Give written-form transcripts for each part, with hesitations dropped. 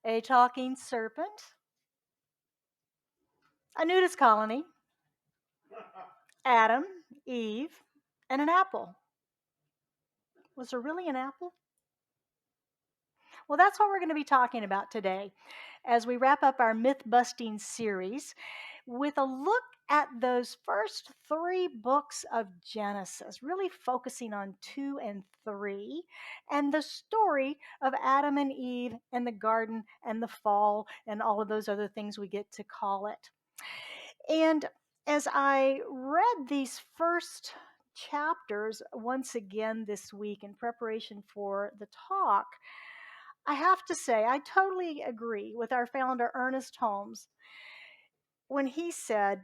a talking serpent, a nudist colony, Adam, Eve, and an apple. Was there really an apple? Well, that's what we're going to be talking about today as we wrap up our myth busting series with a look at those first three books of Genesis, really focusing on 2 and 3, and the story of Adam and Eve and the garden and the fall and all of those other things we get to call it. And as I read these first chapters once again this week in preparation for the talk, I have to say, I totally agree with our founder, Ernest Holmes, when he said,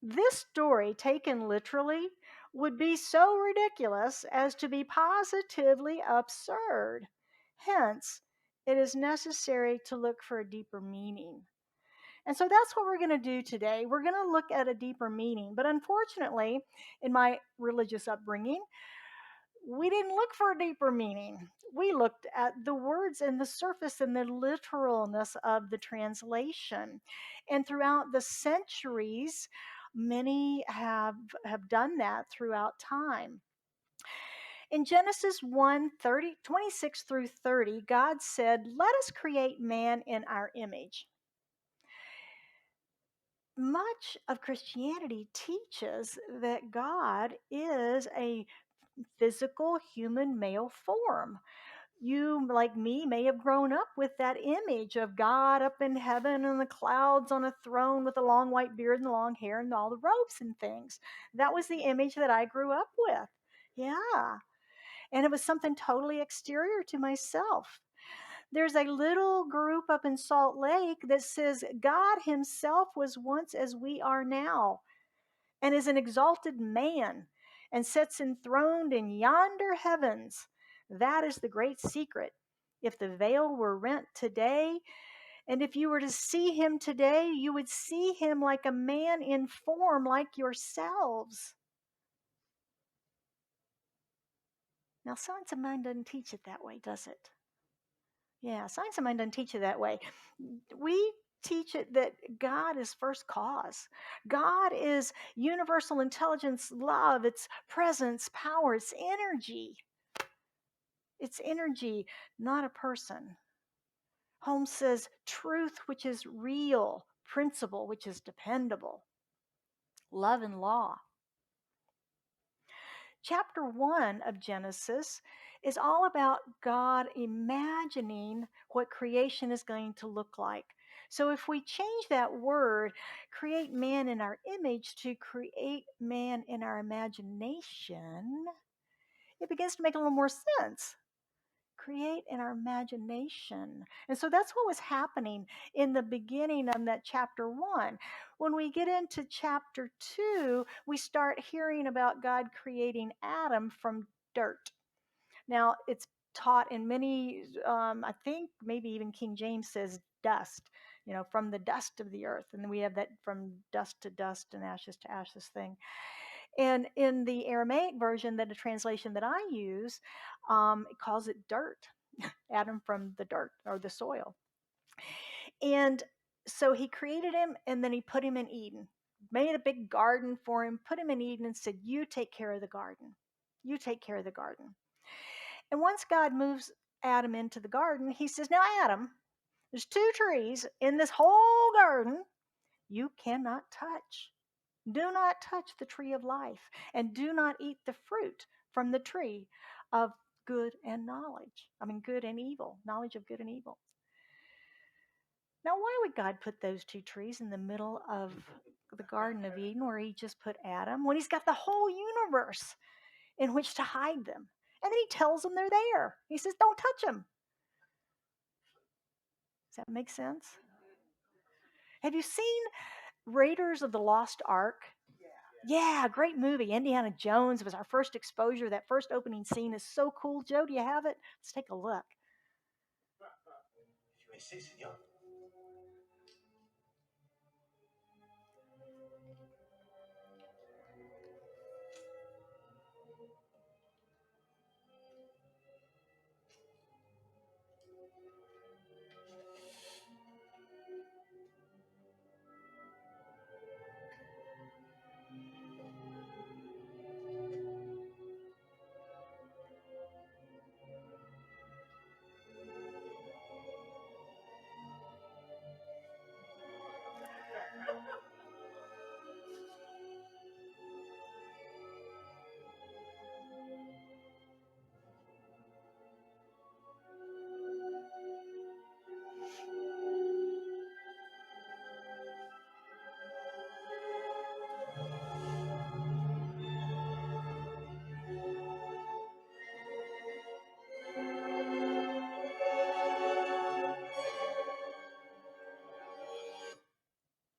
this story, taken literally, would be so ridiculous as to be positively absurd. Hence, it is necessary to look for a deeper meaning. And so that's what we're going to do today. We're going to look at a deeper meaning. But unfortunately, in my religious upbringing, we didn't look for a deeper meaning. We looked at the words and the surface and the literalness of the translation. And throughout the centuries, many have done that throughout time. In Genesis 26 through 30, God said, let us create man in our image. Much of Christianity teaches that God is a physical human male form. You, like me, may have grown up with that image of God up in heaven in the clouds on a throne with a long white beard and the long hair and all the robes and things. That was the image that I grew up with. Yeah. And it was something totally exterior to myself. There's a little group up in Salt Lake that says God himself was once as we are now and is an exalted man and sits enthroned in yonder heavens. That is the great secret. If the veil were rent today, and if you were to see him today, you would see him like a man in form like yourselves. Now, science of mind doesn't teach it that way, does it? Yeah, science of mind doesn't teach it that way. We teach it that God is first cause. God is universal intelligence, love, it's presence, power, it's energy. It's energy, not a person. Holmes says truth, which is real, principle, which is dependable, love and law. Chapter 1 of Genesis is all about God imagining what creation is going to look like. So if we change that word, create man in our image, to create man in our imagination, it begins to make a little more sense. Create in our imagination. And so that's what was happening in the beginning of that chapter 1. When we get into chapter 2, we start hearing about God creating Adam from dirt. Now, it's taught in many, I think maybe even King James says dust, from the dust of the earth. And then we have that from dust to dust and ashes to ashes thing. And in the Aramaic version, the translation that I use, it calls it dirt. Adam from the dirt or the soil. And so he created him and then he put him in Eden, made a big garden for him, put him in Eden and said, you take care of the garden. You take care of the garden. And once God moves Adam into the garden, he says, now, Adam, there's 2 trees in this whole garden you cannot touch. Do not touch the tree of life and do not eat the fruit from the tree of good and knowledge. Good and evil, knowledge of good and evil. Now, why would God put those 2 trees in the middle of the Garden of Eden where he just put Adam when he's got the whole universe in which to hide them? And then he tells them they're there. He says, don't touch them. Does that make sense? Have you seen Raiders of the Lost Ark? Yeah, great movie. Indiana Jones was our first exposure. That first opening scene is so cool. Joe, do you have it? Let's take a look.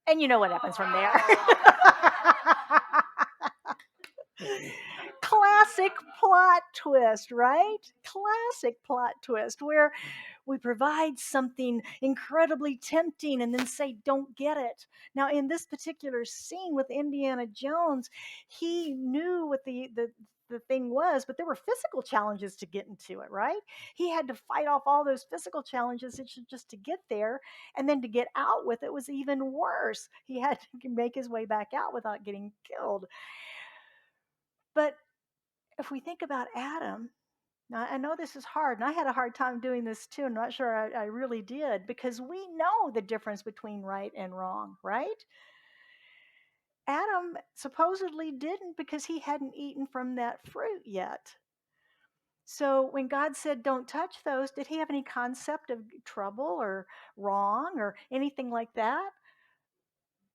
And you know what happens from there. Classic plot twist, right? Classic plot twist where we provide something incredibly tempting and then say, don't get it. Now, in this particular scene with Indiana Jones, he knew what the thing was, but there were physical challenges to get into it, right? He had to fight off all those physical challenges just to get there. And then to get out with it was even worse. He had to make his way back out without getting killed. But if we think about Adam, now, I know this is hard, and I had a hard time doing this too. I'm not sure I really did because we know the difference between right and wrong, right? Adam supposedly didn't because he hadn't eaten from that fruit yet. So when God said, don't touch those, did he have any concept of trouble or wrong or anything like that?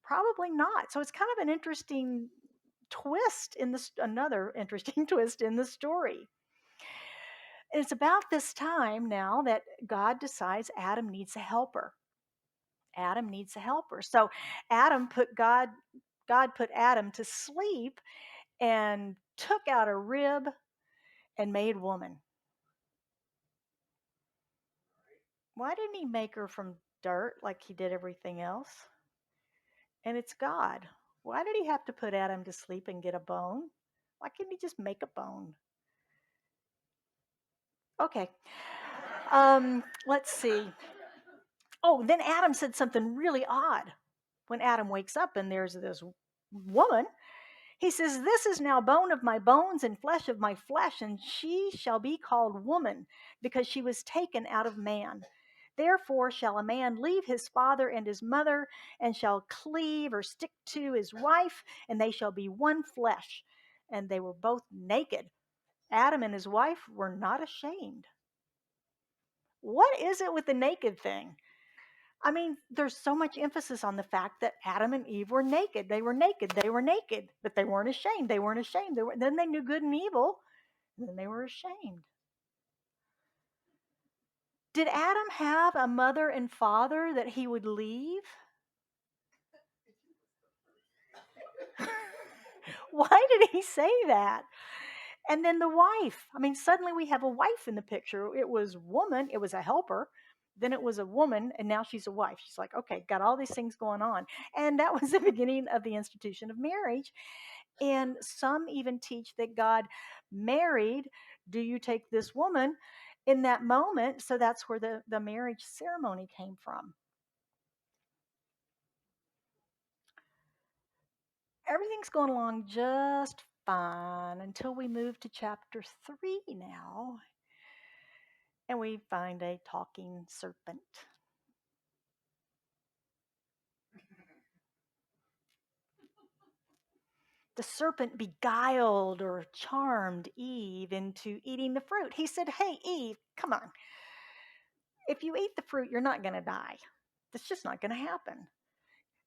Probably not. So it's kind of an interesting twist in this, another interesting twist in the story. It's about this time now that God decides Adam needs a helper. Adam needs a helper. So Adam put God put Adam to sleep and took out a rib and made woman. Why didn't he make her from dirt like he did everything else? And it's God. Why did he have to put Adam to sleep and get a bone? Why couldn't he just make a bone? Okay. Let's see. Oh, then Adam said something really odd. When Adam wakes up and there's this woman, he says, this is now bone of my bones and flesh of my flesh, and she shall be called woman, because she was taken out of man. Therefore shall a man leave his father and his mother, and shall cleave or stick to his wife, and they shall be one flesh. And they were both naked. Adam and his wife were not ashamed. What is it with the naked thing? I mean, there's so much emphasis on the fact that Adam and Eve were naked. They were naked. They were naked, but they weren't ashamed. They weren't ashamed. Then they knew good and evil, and then they were ashamed. Did Adam have a mother and father that he would leave? Why did he say that? And then the wife. I mean, suddenly we have a wife in the picture. It was woman, it was a helper. Then it was a woman, and now she's a wife. She's like, okay, got all these things going on. And that was the beginning of the institution of marriage. And some even teach that God married, do you take this woman in that moment? So that's where the marriage ceremony came from. Everything's going along just fine until we move to chapter 3 now, and we find a talking serpent. The serpent beguiled or charmed Eve into eating the fruit. He said, hey, Eve, come on. If you eat the fruit, you're not going to die. That's just not going to happen.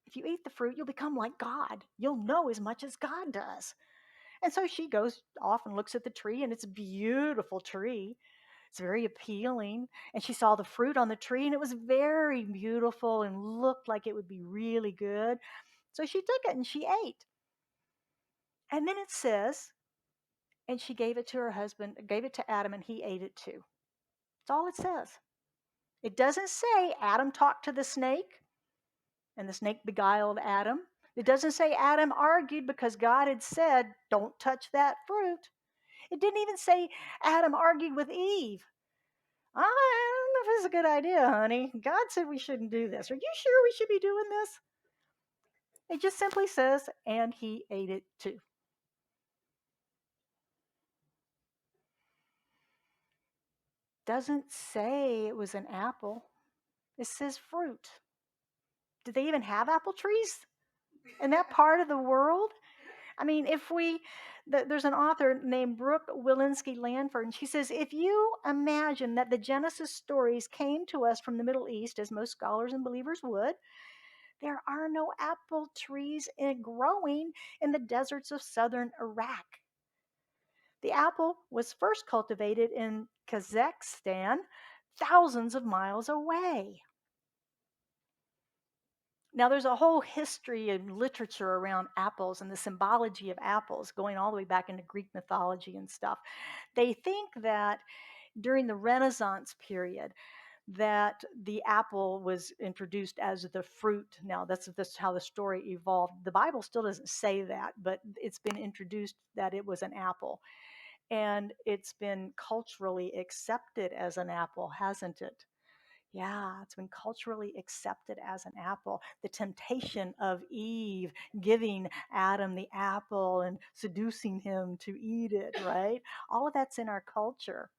If you eat the fruit, you'll become like God. You'll know as much as God does. And so she goes off and looks at the tree, and it's a beautiful tree. It's very appealing. And she saw the fruit on the tree, and it was very beautiful and looked like it would be really good. So she took it and she ate. And then it says, and she gave it to her husband, gave it to Adam, and he ate it too. That's all it says. It doesn't say Adam talked to the snake and the snake beguiled Adam. It doesn't say Adam argued because God had said, don't touch that fruit. It didn't even say Adam argued with Eve. I don't know if it's a good idea, honey. God said we shouldn't do this. Are you sure we should be doing this? It just simply says, and he ate it too. Doesn't say it was an apple. It says fruit. Did they even have apple trees in that part of the world? I mean, there's an author named Brooke Willinsky Lanford, and she says, if you imagine that the Genesis stories came to us from the Middle East, as most scholars and believers would, there are no apple trees growing in the deserts of southern Iraq. The apple was first cultivated in Kazakhstan, thousands of miles away. Now, there's a whole history and literature around apples and the symbology of apples going all the way back into Greek mythology and stuff. They think that during the Renaissance period, that the apple was introduced as the fruit. Now, that's how the story evolved. The Bible still doesn't say that, but it's been introduced that it was an apple. And it's been culturally accepted as an apple, hasn't it? Yeah, it's been culturally accepted as an apple. The temptation of Eve giving Adam the apple and seducing him to eat it, right? All of that's in our culture.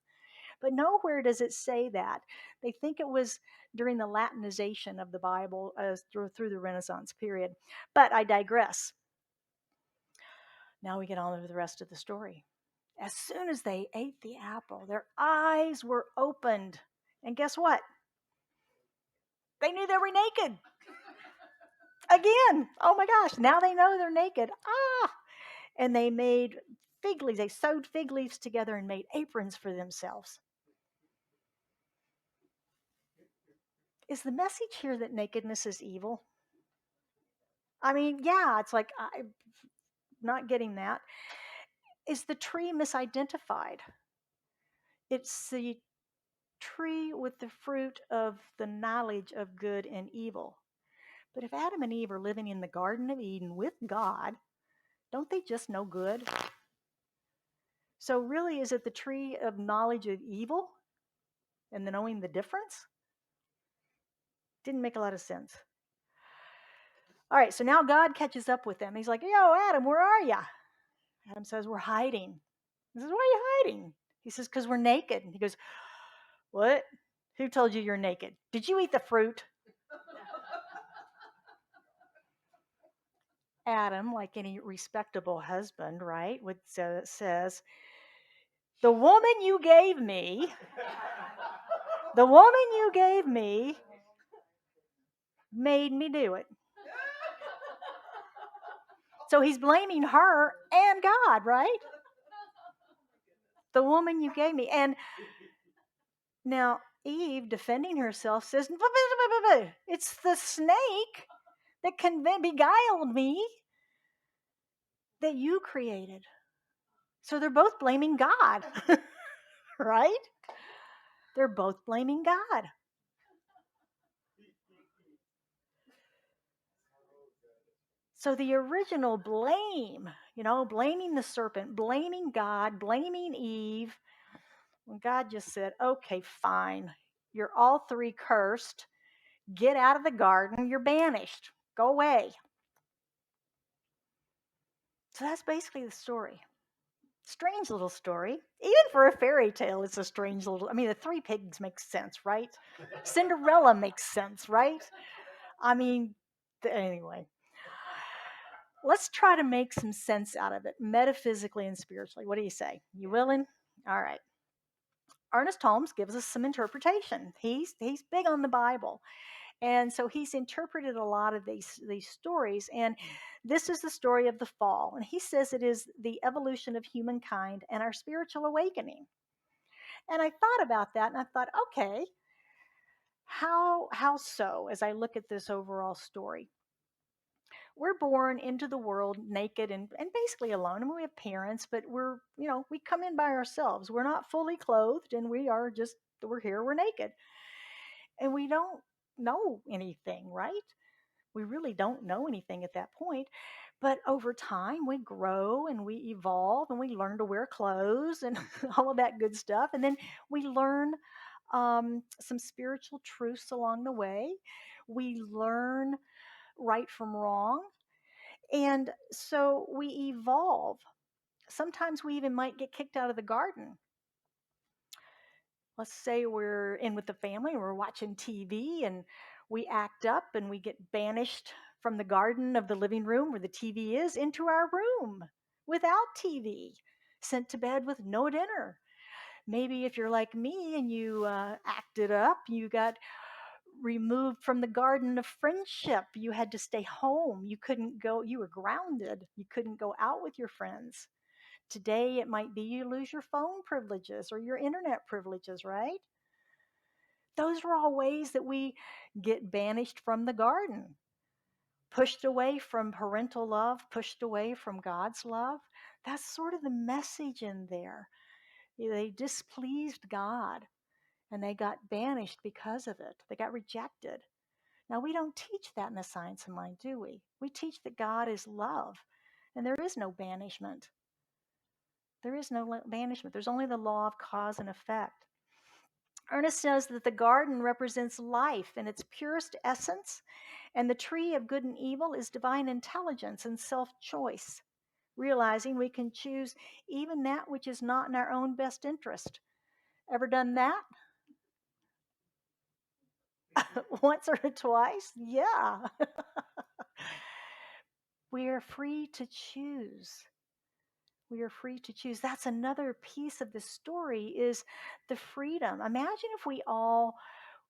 But nowhere does it say that. They think it was during the Latinization of the Bible through the Renaissance period. But I digress. Now we get on to the rest of the story. As soon as they ate the apple, their eyes were opened. And guess what? They knew they were naked. Again. Oh my gosh. Now they know they're naked. Ah. And they made fig leaves. They sewed fig leaves together and made aprons for themselves. Is the message here that nakedness is evil? I mean, yeah, it's like I'm not getting that. Is the tree misidentified? It's the tree with the fruit of the knowledge of good and evil. But if Adam and Eve are living in the Garden of Eden with God, don't they just know good? So, really, is it the tree of knowledge of evil and the knowing the difference? Didn't make a lot of sense. All right, so now God catches up with them. He's like, Yo, Adam, where are you? Adam says, We're hiding. He says, Why are you hiding? He says, Because we're naked. He goes, What? Who told you you're naked? Did you eat the fruit? Adam, like any respectable husband, right, says, The woman you gave me, the woman you gave me made me do it. So he's blaming her and God, right? The woman you gave me. And now Eve, defending herself, says, It's the snake that beguiled me that you created. So they're both blaming God, right? They're both blaming God. So the original blame, blaming the serpent, blaming God, blaming Eve, when God just said, okay, fine, you're all three cursed. Get out of the garden. You're banished. Go away. So that's basically the story. Strange little story. Even for a fairy tale, it's a strange little. I mean, the three pigs makes sense, right? Cinderella makes sense, right? I mean, anyway, let's try to make some sense out of it, metaphysically and spiritually. What do you say? You willing? All right. Ernest Holmes gives us some interpretation. He's big on the Bible. And so he's interpreted a lot of these stories. And this is the story of the fall. And he says it is the evolution of humankind and our spiritual awakening. And I thought about that and I thought, okay, how so as I look at this overall story? We're born into the world naked and basically alone. I mean, we have parents, but we come in by ourselves. We're not fully clothed and we're here, we're naked. And we don't know anything, right? We really don't know anything at that point. But over time, we grow and we evolve and we learn to wear clothes and all of that good stuff. And then we learn some spiritual truths along the way. We learn right from wrong. And so we evolve. Sometimes we even might get kicked out of the garden. Let's say we're in with the family, we're watching TV, and we act up and we get banished from the garden of the living room where the TV is into our room without TV, sent to bed with no dinner. Maybe if you're like me and you acted up, you got removed from the garden of friendship. You had to stay home. You couldn't go, you were grounded. You couldn't go out with your friends. Today, it might be you lose your phone privileges or your internet privileges, right? Those are all ways that we get banished from the garden. pushed away from parental love, pushed away from God's love. That's sort of the message in there. They displeased God and they got banished because of it. They got rejected. Now, we don't teach that in the science of mind, do we? We teach that God is love and there is no banishment. There is no banishment. There's only the law of cause and effect. Ernest says that the garden represents life in its purest essence, and the tree of good and evil is divine intelligence and self choice, realizing we can choose even that which is not in our own best interest. Ever done that? Once or twice? Yeah. We are free to choose. We are free to choose. That's another piece of the story is the freedom. Imagine if we all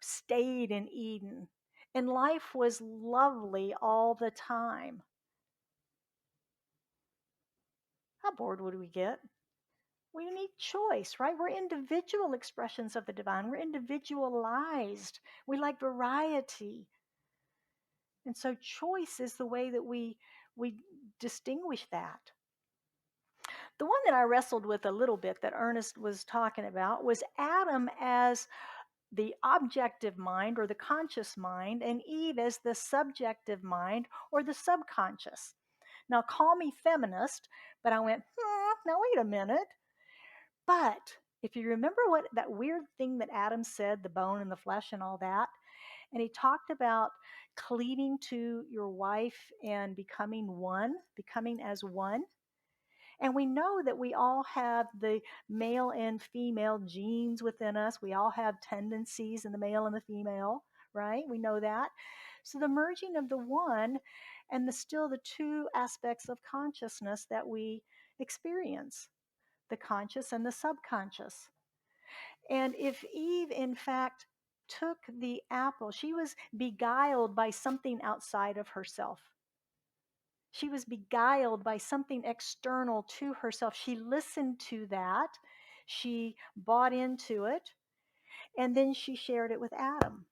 stayed in Eden and life was lovely all the time. How bored would we get? We need choice, right? We're individual expressions of the divine. We're individualized. We like variety. And so choice is the way that we distinguish that. The one that I wrestled with a little bit that Ernest was talking about was Adam as the objective mind or the conscious mind, and Eve as the subjective mind or the subconscious. Now, call me feminist, but I went, now wait a minute. But if you remember what that weird thing that Adam said, the bone and the flesh and all that, and he talked about cleaving to your wife and becoming one, becoming as one. And we know that we all have the male and female genes within us. We all have tendencies in the male and the female, right? We know that. So the merging of the one and still the two aspects of consciousness that we experience, the conscious and the subconscious. And if Eve, in fact, took the apple, she was beguiled by something outside of herself. She was beguiled by something external to herself. She listened to that. She bought into it. And then she shared it with Adam.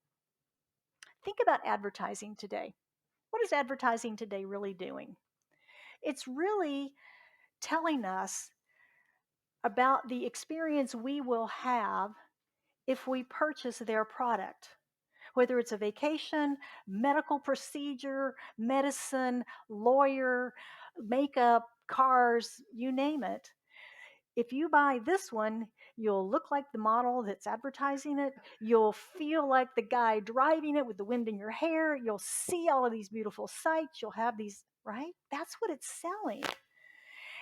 Think about advertising today. What is advertising today really doing? It's really telling us about the experience we will have if we purchase their product. Whether it's a vacation, medical procedure, medicine, lawyer, makeup, cars, you name it. If you buy this one, you'll look like the model that's advertising it. You'll feel like the guy driving it with the wind in your hair. You'll see all of these beautiful sights. You'll have these, right? That's what it's selling.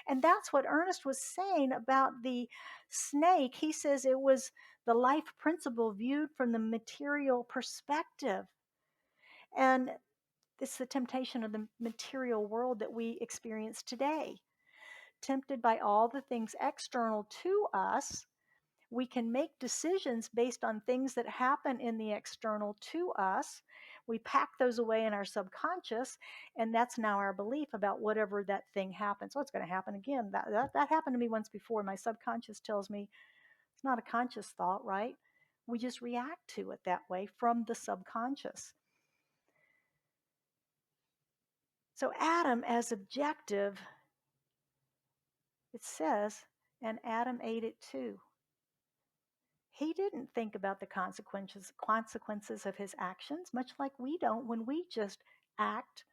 And that's what Ernest was saying about the snake. He says it was the life principle viewed from the material perspective. And it's the temptation of the material world that we experience today. Tempted by all the things external to us, we can make decisions based on things that happen in the external to us. We pack those away in our subconscious, and that's now our belief about whatever that thing happens. Oh, it's going to happen again. That happened to me once before. My subconscious tells me it's not a conscious thought, right? We just react to it that way from the subconscious. So Adam as objective, it says, and Adam ate it too. He didn't think about the consequences of his actions, much like we don't when we just act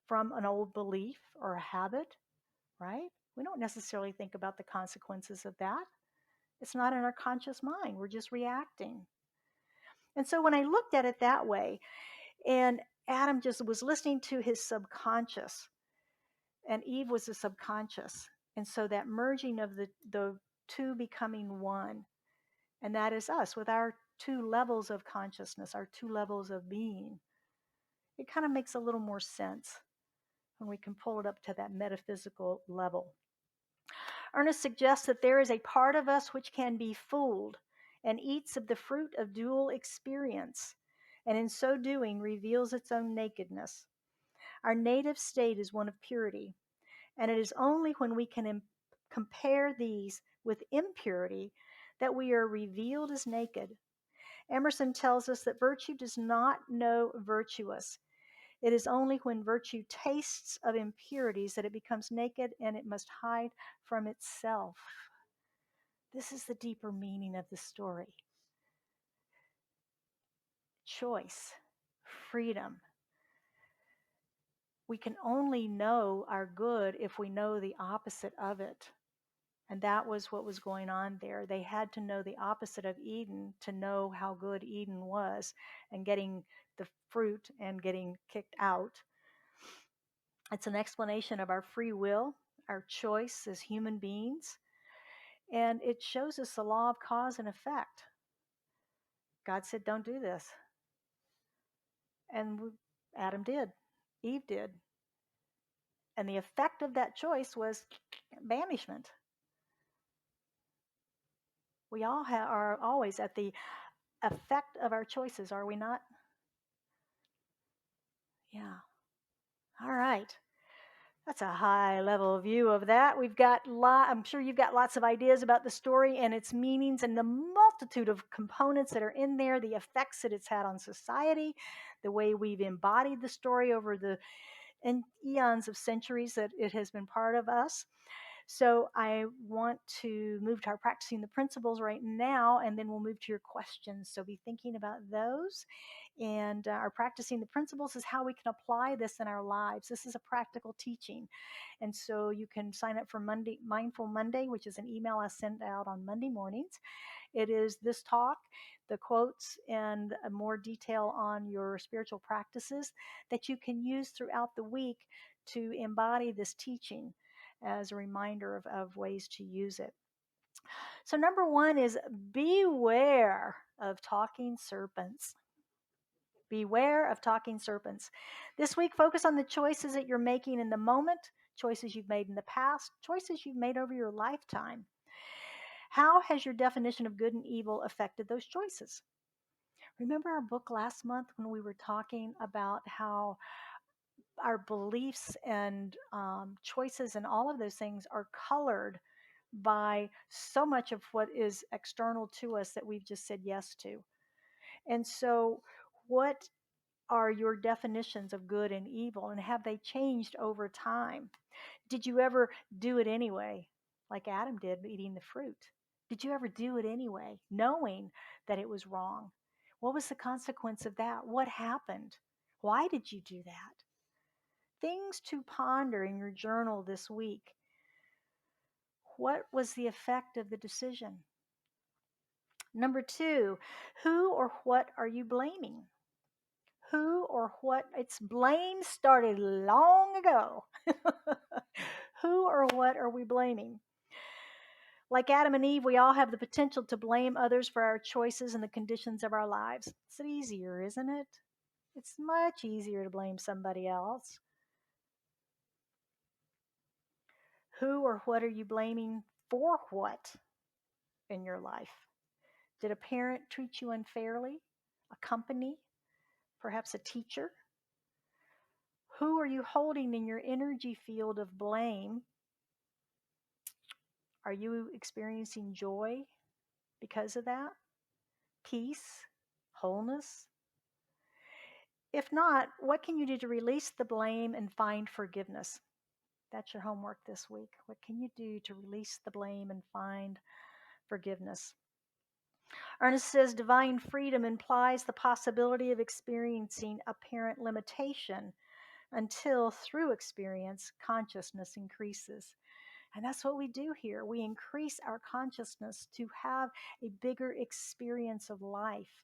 from an old belief or a habit, right? We don't necessarily think about the consequences of that. It's not in our conscious mind. We're just reacting. And so when I looked at it that way, and Adam just was listening to his subconscious, and Eve was the subconscious. And so that merging of the two becoming one, and that is us with our two levels of consciousness, our two levels of being. It kind of makes a little more sense when we can pull it up to that metaphysical level. Ernest suggests that there is a part of us which can be fooled and eats of the fruit of dual experience, and in so doing reveals its own nakedness. Our native state is one of purity, and it is only when we can compare these with impurity that we are revealed as naked. Emerson tells us that virtue does not know virtuous. It is only when virtue tastes of impurities that it becomes naked and it must hide from itself. This is the deeper meaning of the story. Choice, freedom. We can only know our good if we know the opposite of it. And that was what was going on there. They had to know the opposite of Eden to know how good Eden was, and getting the fruit and getting kicked out. It's an explanation of our free will, our choice as human beings, and it shows us the law of cause and effect. God said, don't do this. And Adam did, Eve did. And the effect of that choice was banishment. We all are always at the effect of our choices, are we not? Yeah. All right. That's a high level view of that. I'm sure you've got lots of ideas about the story and its meanings and the multitude of components that are in there, the effects that it's had on society, the way we've embodied the story over the eons of centuries that it has been part of us. So I want to move to our practicing the principles right now, and then we'll move to your questions. So be thinking about those. And our practicing the principles is how we can apply this in our lives. This is a practical teaching. And so you can sign up for Mindful Monday, which is an email I send out on Monday mornings. It is this talk, the quotes, and more detail on your spiritual practices that you can use throughout the week to embody this teaching as a reminder of ways to use it. So, number one is beware of talking serpents. Beware of talking serpents. This week, focus on the choices that you're making in the moment, choices you've made in the past, choices you've made over your lifetime. How has your definition of good and evil affected those choices? Remember our book last month when we were talking about how our beliefs and choices and all of those things are colored by so much of what is external to us that we've just said yes to. And so, what are your definitions of good and evil, and have they changed over time? Did you ever do it anyway, like Adam did, eating the fruit? Did you ever do it anyway, knowing that it was wrong? What was the consequence of that? What happened? Why did you do that? Things to ponder in your journal this week. What was the effect of the decision? Number two, who or what are you blaming? Who or what? It's blame started long ago. Who or what are we blaming? Like Adam and Eve, we all have the potential to blame others for our choices and the conditions of our lives. It's easier, isn't it? It's much easier to blame somebody else. Who or what are you blaming for what in your life? Did a parent treat you unfairly? A company? Perhaps a teacher? Who are you holding in your energy field of blame? Are you experiencing joy because of that? Peace? Wholeness? If not, what can you do to release the blame and find forgiveness? That's your homework this week. What can you do to release the blame and find forgiveness? Ernest says divine freedom implies the possibility of experiencing apparent limitation until through experience, consciousness increases. And that's what we do here. We increase our consciousness to have a bigger experience of life.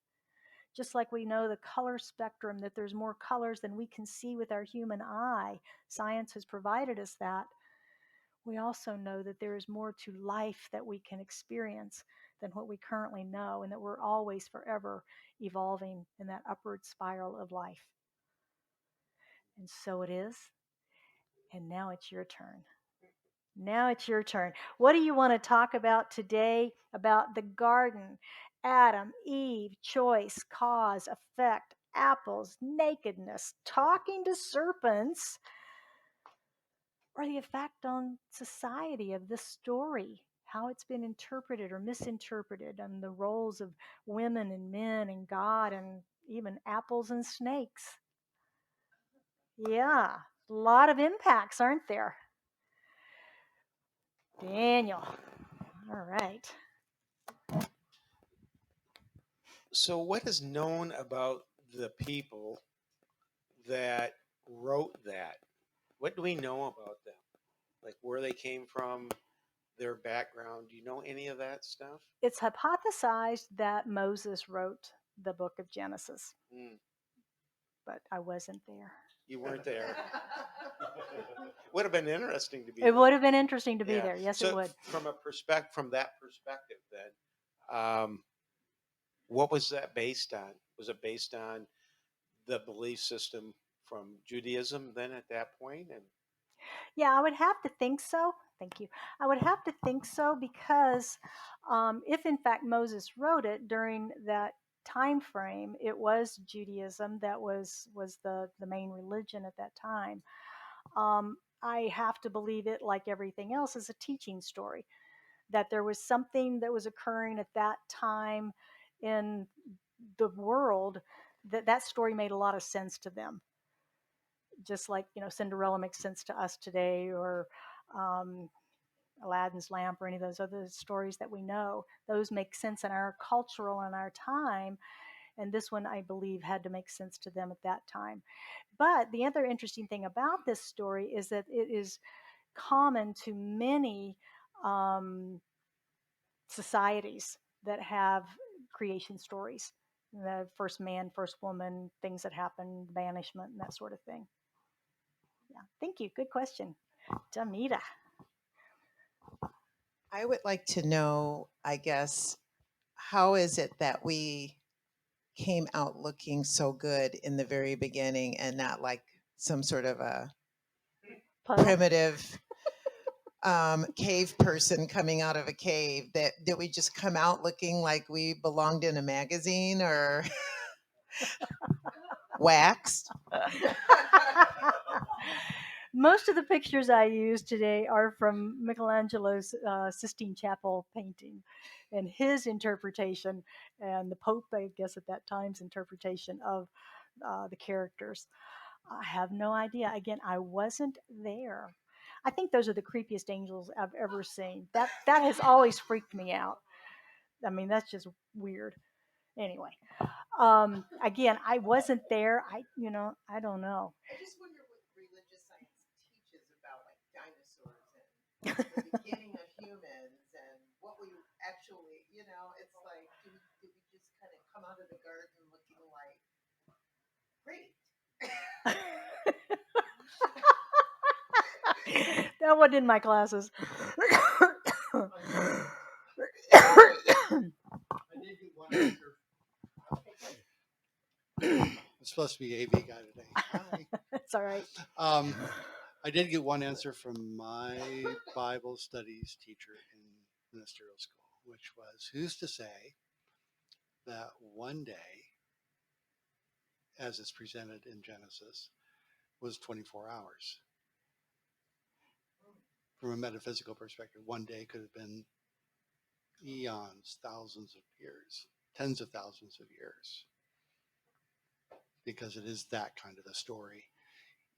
Just like we know the color spectrum, that there's more colors than we can see with our human eye. Science has provided us that. We also know that there is more to life that we can experience than what we currently know, and that we're always forever evolving in that upward spiral of life. And so it is. And now it's your turn. Now it's your turn. What do you want to talk about today about the garden? Adam, Eve, choice, cause, effect, apples, nakedness, talking to serpents, or the effect on society of this story, how it's been interpreted or misinterpreted, and the roles of women and men and God, and even apples and snakes. Yeah, a lot of impacts, aren't there? Daniel. All right. So, what is known about the people that wrote that? What do we know about them? Like where they came from, their background. Do you know any of that stuff? It's hypothesized that Moses wrote the book of Genesis, Mm, but I wasn't there. you weren't there. Would have been interesting to be It there. would have been interesting to be Yeah. there. Yes, it So, would. from that perspective, then, what was that based on? Was it based on the belief system from Judaism then at that point? And Yeah, I would have to think so. Thank you. I would have to think so because if in fact Moses wrote it during that time frame, it was Judaism that was the main religion at that time. I have to believe it, like everything else, is a teaching story. That there was something that was occurring at that time in the world that story made a lot of sense to them, just like Cinderella makes sense to us today, or um, Aladdin's lamp, or any of those other stories that we know. Those make sense in our cultural and our time, and this one I believe had to make sense to them at that time. But the other interesting thing about this story is that it is common to many um, societies that have creation stories, the first man, first woman, things that happen, banishment, and that sort of thing. Yeah, thank you. Good question. Damita. I would like to know, I guess, how is it that we came out looking so good in the very beginning and not like some sort of a Puzzle. primitive cave person coming out of a cave? That did we just come out looking like we belonged in a magazine or waxed? Most of the pictures I use today are from Michelangelo's Sistine Chapel painting and his interpretation, and the Pope, I guess, at that time's interpretation of the characters. I have no idea. Again, I wasn't there. I think those are the creepiest angels I've ever seen. That has always freaked me out. I mean, that's just weird. Anyway, again, I wasn't there. I don't know. I just wonder what religious science teaches about like dinosaurs and the beginning of humans and what we actually, it's like, do we just kind of come out of the garden looking like great? That wasn't in my classes. I did get one answer. I'm supposed to be AV guy today. Hi. It's all right. I did get one answer from my Bible studies teacher in ministerial school, which was, who's to say that one day, as it's presented in Genesis, was 24 hours? From a metaphysical perspective, one day could have been eons, thousands of years, tens of thousands of years, because it is that kind of a story,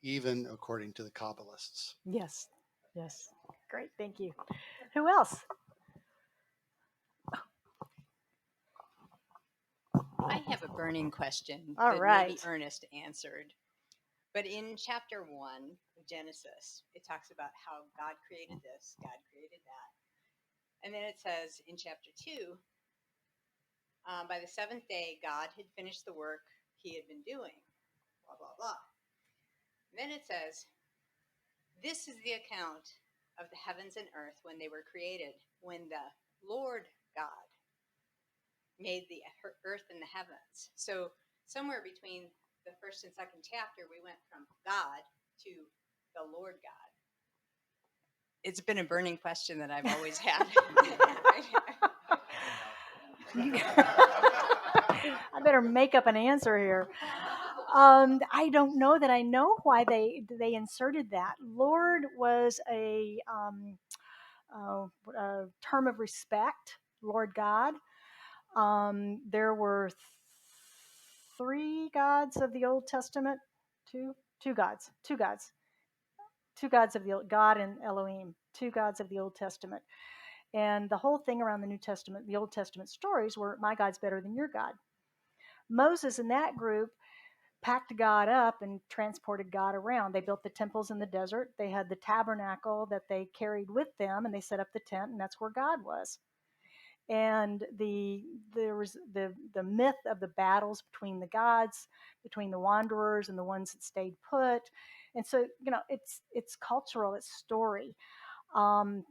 even according to the Kabbalists. Yes. Yes. Great. Thank you. Who else? I have a burning question All that right. maybe Ernest answered. But in chapter 1 of Genesis, it talks about how God created this, God created that. And then it says in chapter 2, by the seventh day, God had finished the work he had been doing, blah, blah, blah. And then it says, this is the account of the heavens and earth when they were created, when the Lord God made the earth and the heavens. So somewhere between the first and second chapter, we went from God to the Lord God. It's been a burning question that I've always had. I better make up an answer here. I don't know that I know why they inserted that. Lord was a term of respect. Lord God. There were three gods of the Old Testament, two, Two gods. Two gods. Two gods of the God and Elohim. Two gods of the Old Testament. And the whole thing around the New Testament, the Old Testament stories were my God's better than your God. Moses and that group packed God up and transported God around. They built the temples in the desert. They had the tabernacle that they carried with them, and they set up the tent, and that's where God was. And there was the myth of the battles between the gods, between the wanderers and the ones that stayed put. And so, it's cultural, it's story. Um,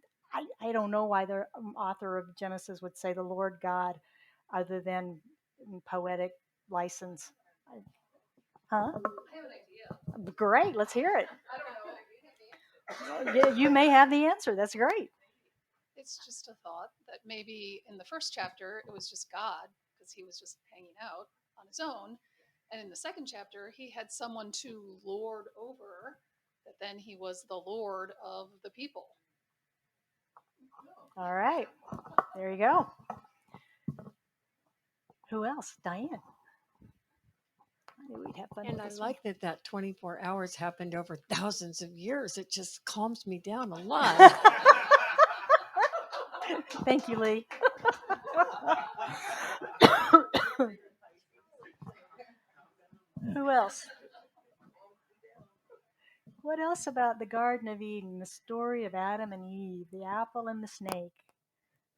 I don't know why the author of Genesis would say the Lord God, other than poetic license. Huh? I have an idea. Great, let's hear it. I don't know. You may have the answer. That's great. It's just a thought that maybe in the first chapter it was just God because he was just hanging out on his own. And in the second chapter, he had someone to lord over, that then he was the Lord of the people. All right, there you go. Who else? Diane. I knew we'd have fun And with I this like that 24 hours happened over thousands of years. It just calms me down a lot. one. Thank you, Lee. Who else? What else about the Garden of Eden, the story of Adam and Eve, the apple and the snake,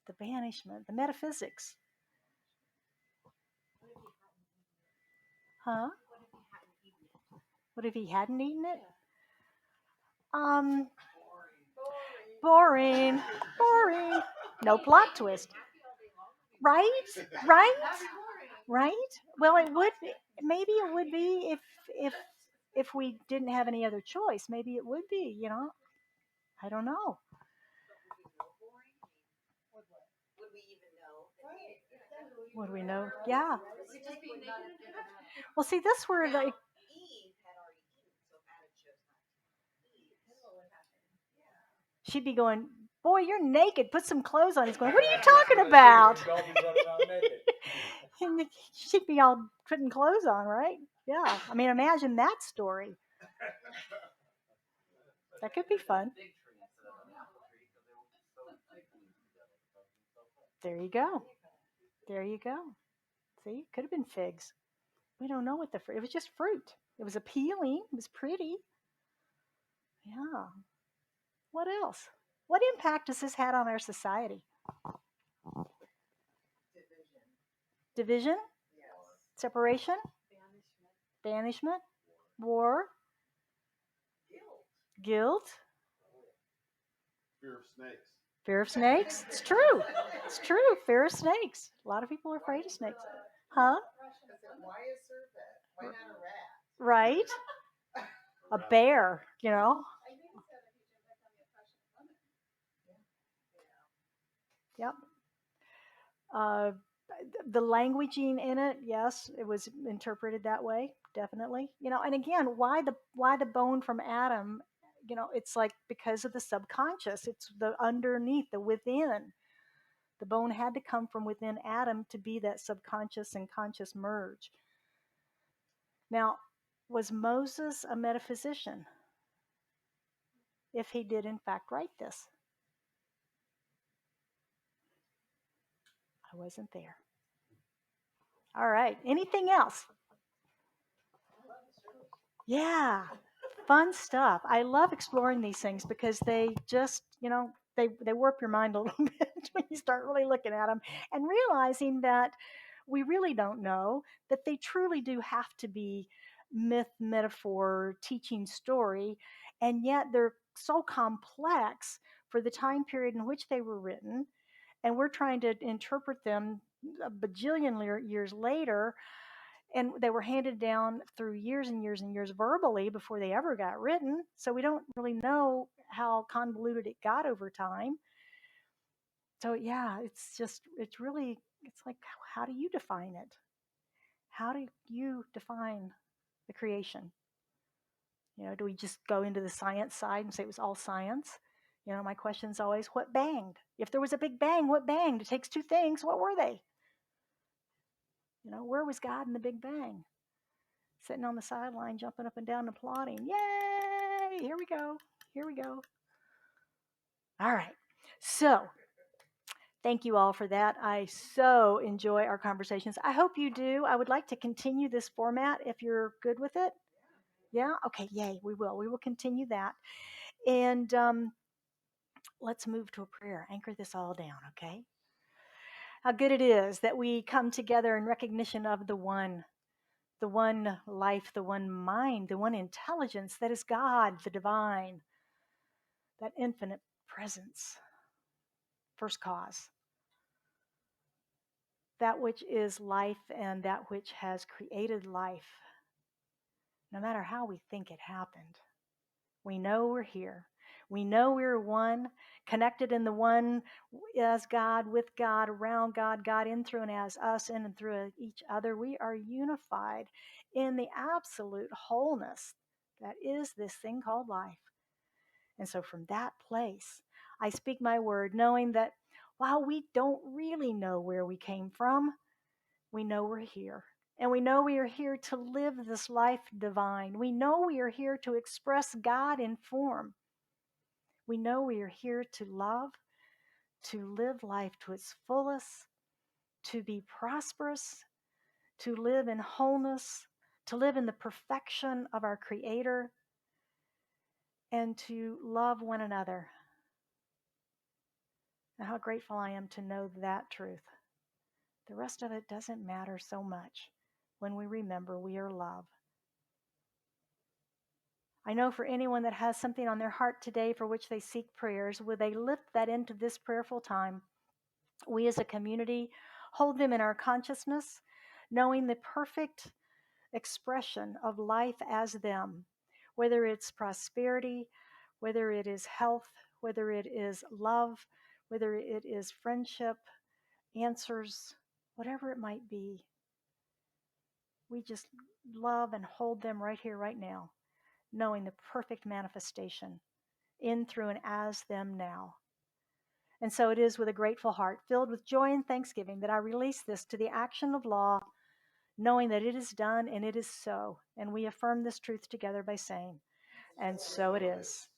the banishment, the metaphysics? Huh? What if he hadn't eaten it? Boring. Boring. No plot twist. Right? Right? Right? Well, it would. Maybe it would be if if we didn't have any other choice. Maybe it would be. I don't know. Would we even know? Would we know? Yeah. We just would not have given up. Well, see, this where Now, like Eve had already eaten, so Adam chose not to eat. she'd be going, "Boy, you're naked. Put some clothes on." He's going, "What are you talking about?" And she'd be all putting clothes on, right? Yeah. I mean, imagine that story. That could be fun. There you go. There you go. See, could have been figs. We don't know what the fruit. It was just fruit. It was appealing. It was pretty. Yeah. What else? What impact has this had on our society? Division. Division? Yes. Separation? Banishment? War? Guilt? Fear of snakes. Fear of snakes? It's true. It's true. Fear of snakes. A lot of people are afraid of snakes. Huh? Why a serpent? Why not a rat? Right? A bear, Yep. Uh, the languaging in it, yes, it was interpreted that way, definitely. And again, why the bone from Adam? It's like because of the subconscious. It's the underneath, the within. The bone had to come from within Adam to be that subconscious and conscious merge. Now, was Moses a metaphysician? If he did in fact write this, I wasn't there. All right. Anything else? Yeah. Fun stuff. I love exploring these things because they just, they warp your mind a little bit when you start really looking at them and realizing that we really don't know, that they truly do have to be myth, metaphor, teaching story, and yet they're so complex for the time period in which they were written, and we're trying to interpret them a bajillion years later, and they were handed down through years and years and years verbally before they ever got written, so we don't really know how convoluted it got over time. So yeah, it's like, how do you define it? How do you define the creation? Do we just go into the science side and say it was all science? My question is always, what banged? If there was a big bang, what banged? It takes two things. What were they? Where was God in the Big Bang? sitting on the sideline, jumping up and down, applauding. Yay! Here we go. Here we go. All right. So, thank you all for that. I so enjoy our conversations. I hope you do. I would like to continue this format if you're good with it. Yeah? Okay, yay. We will. We will continue that. And let's move to a prayer. Anchor this all down, okay? How good it is that we come together in recognition of the one life, the one mind, the one intelligence that is God, the divine, that infinite presence, first cause, that which is life and that which has created life. No matter how we think it happened, we know we're here. We know we're one, connected in the one as God, with God, around God, God in, through, and as us, in and through each other. We are unified in the absolute wholeness that is this thing called life. And so from that place, I speak my word, knowing that while we don't really know where we came from, we know we're here. And we know we are here to live this life divine. We know we are here to express God in form. We know we are here to love, to live life to its fullest, to be prosperous, to live in wholeness, to live in the perfection of our Creator, and to love one another. And how grateful I am to know that truth. The rest of it doesn't matter so much when we remember we are love. I know for anyone that has something on their heart today for which they seek prayers, would they lift that into this prayerful time? We as a community hold them in our consciousness, knowing the perfect expression of life as them, whether it's prosperity, whether it is health, whether it is love, whether it is friendship, answers, whatever it might be. We just love and hold them right here, right now, knowing the perfect manifestation in, through, and as them now. And so it is with a grateful heart, filled with joy and thanksgiving, that I release this to the action of law, knowing that it is done and it is so. And we affirm this truth together by saying, and so it is.